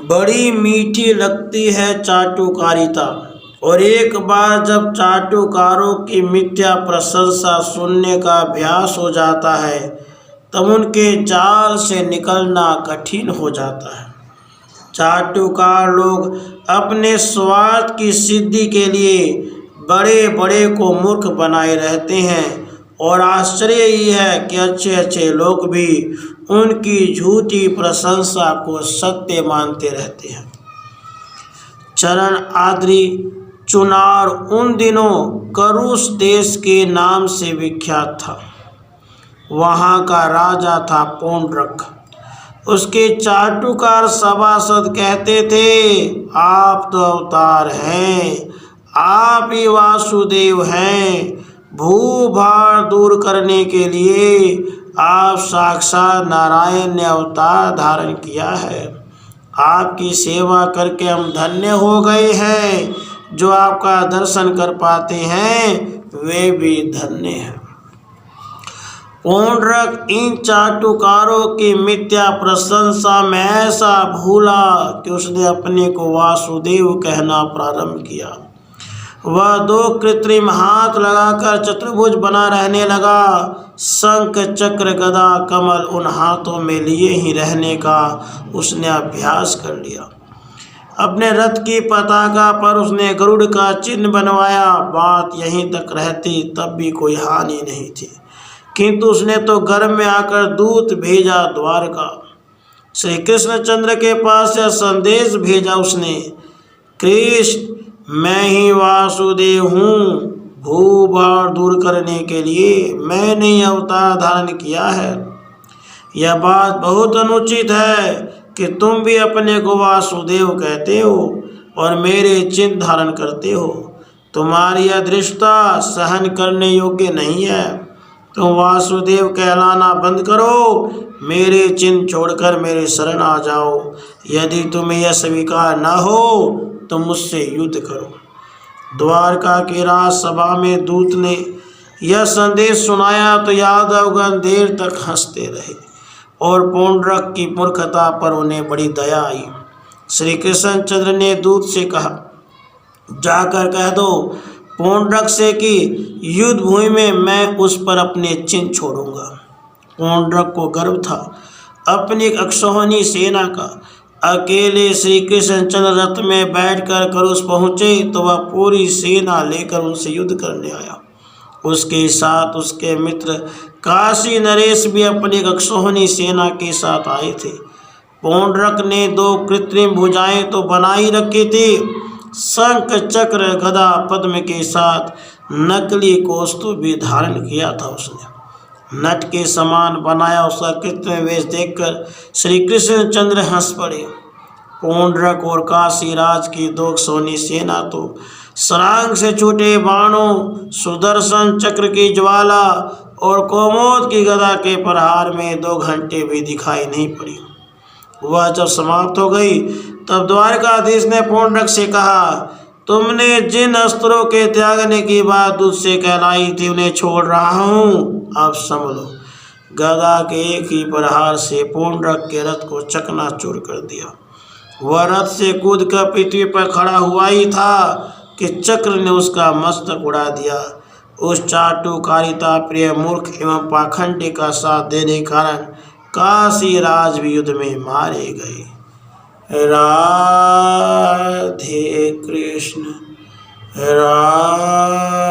बड़ी मीठी लगती है चाटुकारिता। और एक बार जब चाटुकारों की मिथ्या प्रशंसा सुनने का अभ्यास हो जाता है तब उनके जाल से निकलना कठिन हो जाता है। चाटुकार लोग अपने स्वार्थ की सिद्धि के लिए बड़े बड़े को मूर्ख बनाए रहते हैं और आश्चर्य ही है कि अच्छे अच्छे लोग भी उनकी झूठी प्रशंसा को सत्य मानते रहते हैं। चरण आद्री चुनार उन दिनों करुष देश के नाम से विख्यात था। वहाँ का राजा था पौंड्रक। उसके चाटुकार सभासद कहते थे, आप तो अवतार हैं, आप ही वासुदेव हैं। भूभार दूर करने के लिए आप साक्षात नारायण ने अवतार धारण किया है। आपकी सेवा करके हम धन्य हो गए हैं। जो आपका दर्शन कर पाते हैं वे भी धन्य हैं। पौंड्रक इन चाटुकारों की मिथ्या प्रशंसा में ऐसा भूला कि उसने अपने को वासुदेव कहना प्रारंभ किया। वह दो कृत्रिम हाथ लगाकर चतुर्भुज बना रहने लगा। शंख चक्र गदा कमल उन हाथों में लिए ही रहने का उसने अभ्यास कर लिया। अपने रथ की पताका पर उसने गरुड़ का चिन्ह बनवाया। बात यहीं तक रहती तब भी कोई हानि नहीं थी, किंतु उसने तो गर्भ में आकर दूत भेजा द्वारका। श्री कृष्णचंद्र के पास यह संदेश भेजा उसने, कृष्ण मैं ही वासुदेव हूँ। भूभार दूर करने के लिए मैंने अवतार धारण किया है। यह बात बहुत अनुचित है कि तुम भी अपने को वासुदेव कहते हो और मेरे चिन्ह धारण करते हो। तुम्हारी अदृष्टता सहन करने योग्य नहीं है। तुम वासुदेव कहलाना बंद करो, मेरे चिन्ह छोड़कर मेरे शरण आ जाओ। यदि तुम्हें यह स्वीकार न हो तो मुझसे युद्ध करो। द्वारका की राजसभा में दूत ने यह संदेश सुनाया तो यादवगण देर तक हंसते रहे और पौंड्रक की मूर्खता पर उन्हें बड़ी दया आई। श्री कृष्णचंद्र ने दूत से कहा, जाकर कह दो पौंड्रक से कि युद्ध भूमि में मैं उस पर अपने चिन्ह छोड़ूंगा। पौंड्रक को गर्व था अपनी अक्षौहिणी सेना का। अकेले श्री कृष्णचंद्र रथ में बैठकर करुष पहुँचे तो वह पूरी सेना लेकर उनसे युद्ध करने आया। उसके साथ उसके मित्र काशी नरेश भी अपनी अक्षौहिणी सेना के साथ आए थे। पौंड्रक ने दो कृत्रिम भुजाएं तो बनाई रखी थी। शंख चक्र गदा पद्म के साथ नकली कौस्तुभ भी धारण किया था उसने। नट के समान बनाया उसका कृत्रिम वेश देखकर श्री कृष्णचंद्र हंस पड़े। पौंड्रक और काशीराज की दो अक्षौहिणी सेना तो सरांग से छूटे बाणों, सुदर्शन चक्र की ज्वाला और कौमोद की गदा के प्रहार में 2 घंटे भी दिखाई नहीं पड़ी। वह जब समाप्त हो गई तब द्वारकाधीश ने पौंड्रक से कहा, तुमने जिन अस्त्रों के त्यागने की बात तुझसे कहलाई थी उन्हें छोड़ रहा हूँ, अब संभलो। गदा के एक ही प्रहार से पौंड्रक के रथ को चकनाचूर कर दिया। वह रथ से कूदकर पृथ्वी पर खड़ा हुआ ही था कि चक्र ने उसका मस्तक उड़ा दिया। उस चाटुकारिता प्रिय मूर्ख एवं पाखंडी का साथ देने के कारण काशीराज भी युद्ध में मारे गए। राधे कृष्ण राधे।